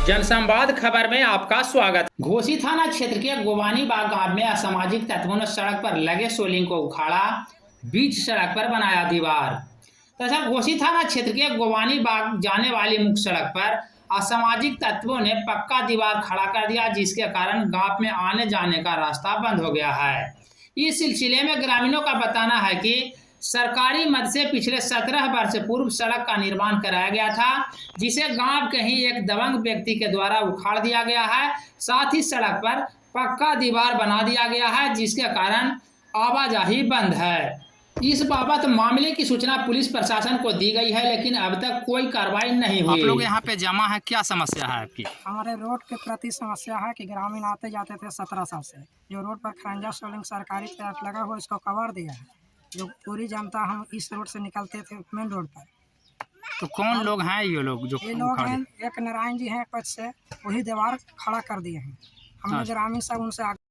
जनसंवाद खबर में आपका स्वागत। घोसी थाना क्षेत्र के गोवानी बाग गांव में असामाजिक तत्वों ने सड़क पर लगे सोलिंग को उखाड़ा, बीच सड़क पर बनाया दीवार। दरअसल घोसी थाना क्षेत्र के गोवानी बाग जाने वाली मुख्य सड़क पर असामाजिक तत्वों ने पक्का दीवार खड़ा कर दिया, जिसके कारण गांव में आने जाने का रास्ता बंद हो गया है। इस सिलसिले में ग्रामीणों का बताना है कि सरकारी मद से पिछले 17 वर्ष पूर्व सड़क का निर्माण कराया गया था, जिसे गांव के ही एक दबंग व्यक्ति के द्वारा उखाड़ दिया गया है। साथ ही सड़क पर पक्का दीवार बना दिया गया है, जिसके कारण आवाजाही बंद है। इस बाबत मामले की सूचना पुलिस प्रशासन को दी गई है, लेकिन अब तक कोई कार्रवाई नहीं हुई। आप लोग यहाँ पे जमा है, क्या समस्या है आपकी? हमारे रोड के प्रति समस्या है कि ग्रामीण आते जाते थे 17 साल से, जो रोड पर खरंजा सोलिंग सरकारी तरफ लगा हुआ इसको कवर दिया है। जो पूरी जनता हम इस रोड से निकलते थे मेन रोड पर। तो कौन लोग हैं ये लोग जो ये लोग हैं, एक नारायण जी हैं पद से, वही दीवार खड़ा कर दिए हैं। हमने ग्रामीण सब उनसे